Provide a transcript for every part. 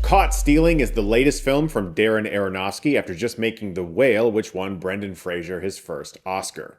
Caught Stealing is the latest film from Darren Aronofsky after just making The Whale, which won Brendan Fraser his first Oscar.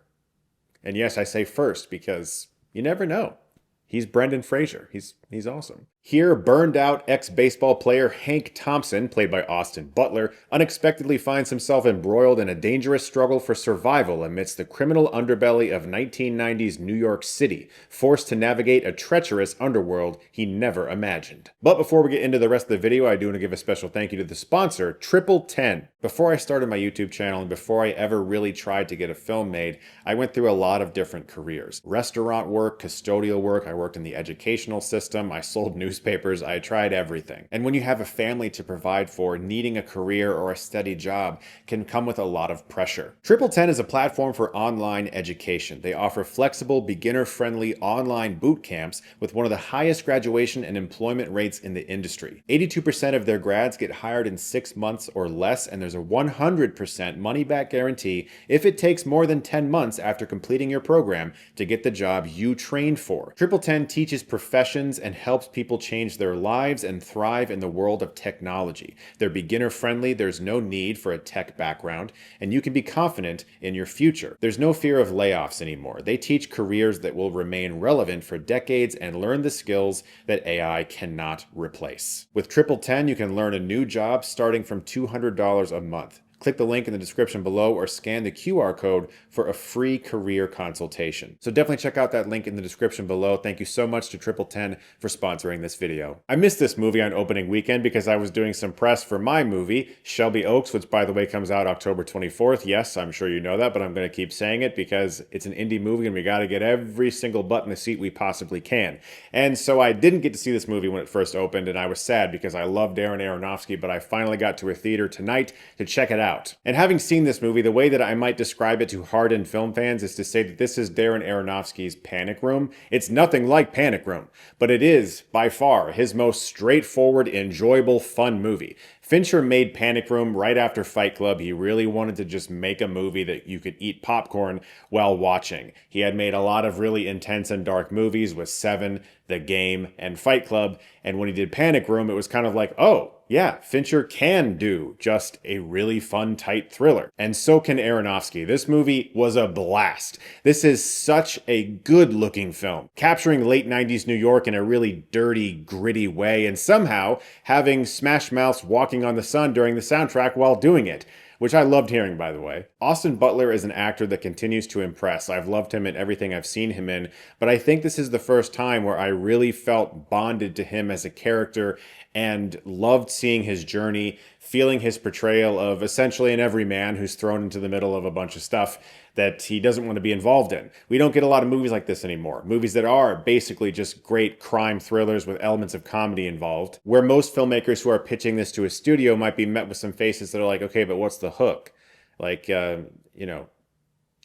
And yes, I say first because you never know. He's Brendan Fraser. He's awesome. Here, burned out ex-baseball player Hank Thompson, played by Austin Butler, unexpectedly finds himself embroiled in a dangerous struggle for survival amidst the criminal underbelly of 1990s New York City, forced to navigate a treacherous underworld he never imagined. But before we get into the rest of the video, I do want to give a special thank you to the sponsor, Triple 10. Before I started my YouTube channel and before I ever really tried to get a film made, I went through a lot of different careers. Restaurant work, custodial work, I worked in the educational system, I sold newspapers, I tried everything. And when you have a family to provide for, needing a career or a steady job can come with a lot of pressure. Triple 10 is a platform for online education. They offer flexible, beginner-friendly online boot camps with one of the highest graduation and employment rates in the industry. 82% of their grads get hired in 6 months or less, and there's a 100% money-back guarantee if it takes more than 10 months after completing your program to get the job you trained for. Triple 10 teaches professions and helps people change their lives and thrive in the world of technology. They're beginner-friendly, there's no need for a tech background, and you can be confident in your future. There's no fear of layoffs anymore. They teach careers that will remain relevant for decades and learn the skills that AI cannot replace. With Triple 10, you can learn a new job starting from $200 a month. Click the link in the description below or scan the QR code for a free career consultation. So definitely check out that link in the description below. Thank you so much to Triple 10 for sponsoring this video. I missed this movie on opening weekend because I was doing some press for my movie, Shelby Oaks, which by the way comes out October 24th. Yes, I'm sure you know that, but I'm going to keep saying it because it's an indie movie and we got to get every single butt in the seat we possibly can. And so I didn't get to see this movie when it first opened, and I was sad because I love Darren Aronofsky, but I finally got to a theater tonight to check it out. And having seen this movie, the way that I might describe it to hardened film fans is to say that this is Darren Aronofsky's Panic Room. It's nothing like Panic Room, but it is, by far, his most straightforward, enjoyable, fun movie. Fincher made Panic Room right after Fight Club. He really wanted to just make a movie that you could eat popcorn while watching. He had made a lot of really intense and dark movies with Seven, The Game, and Fight Club, and when he did Panic Room, it was kind of like, oh, yeah, Fincher can do just a really fun, tight thriller. And so can Aronofsky. This movie was a blast. This is such a good-looking film, capturing late 90s New York in a really dirty, gritty way, and somehow having Smash Mouth's Walking on the Sun during the soundtrack while doing it, which I loved hearing, by the way. Austin Butler is an actor that continues to impress. I've loved him in everything I've seen him in, but I think this is the first time where I really felt bonded to him as a character and loved seeing his journey, feeling his portrayal of essentially an everyman who's thrown into the middle of a bunch of stuff that he doesn't want to be involved in. We don't get a lot of movies like this anymore. Movies that are basically just great crime thrillers with elements of comedy involved, where most filmmakers who are pitching this to a studio might be met with some faces that are like, okay, but what's the hook? Like,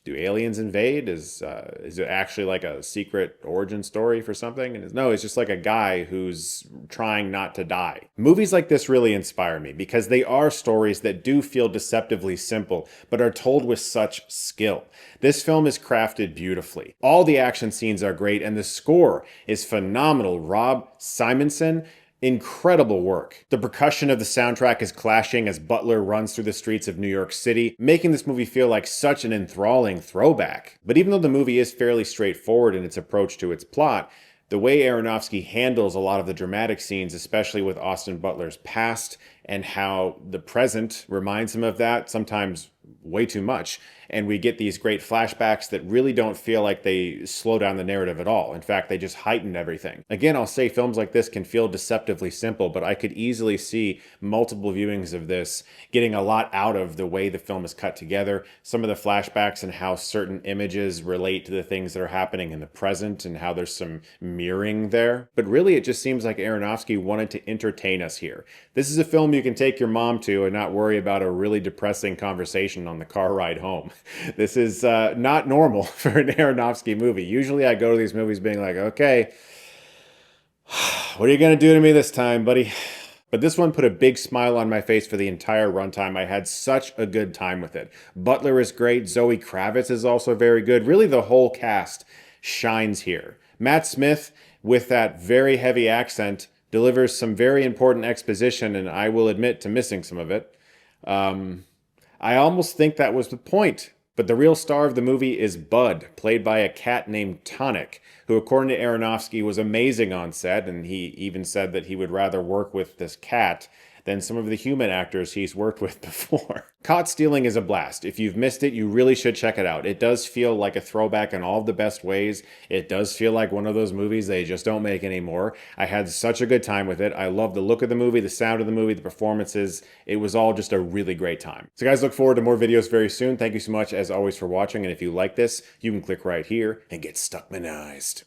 do aliens invade? Is it actually like a secret origin story for something? And no, it's just like a guy who's trying not to die. Movies like this really inspire me because they are stories that do feel deceptively simple, but are told with such skill. This film is crafted beautifully. All the action scenes are great, and the score is phenomenal. Rob Simonson, incredible work. The percussion of the soundtrack is clashing as Butler runs through the streets of New York City, making this movie feel like such an enthralling throwback. But even though the movie is fairly straightforward in its approach to its plot, the way Aronofsky handles a lot of the dramatic scenes, especially with Austin Butler's past and how the present reminds him of that, sometimes way too much, and we get these great flashbacks that really don't feel like they slow down the narrative at all. In fact, they just heighten everything. Again, I'll say films like this can feel deceptively simple, but I could easily see multiple viewings of this getting a lot out of the way the film is cut together, some of the flashbacks and how certain images relate to the things that are happening in the present and how there's some mirroring there. But really, it just seems like Aronofsky wanted to entertain us here. This is a film you can take your mom to and not worry about a really depressing conversation on the car ride home. This is not normal for an Aronofsky movie. Usually I go to these movies being like, okay, what are you going to do to me this time, buddy? But this one put a big smile on my face for the entire runtime. I had such a good time with it. Butler is great. Zoe Kravitz is also very good. Really, the whole cast shines here. Matt Smith, with that very heavy accent, delivers some very important exposition, and I will admit to missing some of it. I almost think that was the point. But the real star of the movie is Bud, played by a cat named Tonic, who, according to Aronofsky, was amazing on set, and he even said that he would rather work with this cat than some of the human actors he's worked with before. Caught Stealing is a blast. If you've missed it, you really should check it out. It does feel like a throwback in all of the best ways. It does feel like one of those movies they just don't make anymore. I had such a good time with it. I love the look of the movie, the sound of the movie, the performances. It was all just a really great time. So guys, look forward to more videos very soon. Thank you so much, as always, for watching. And if you like this, you can click right here and get Stuckmanized.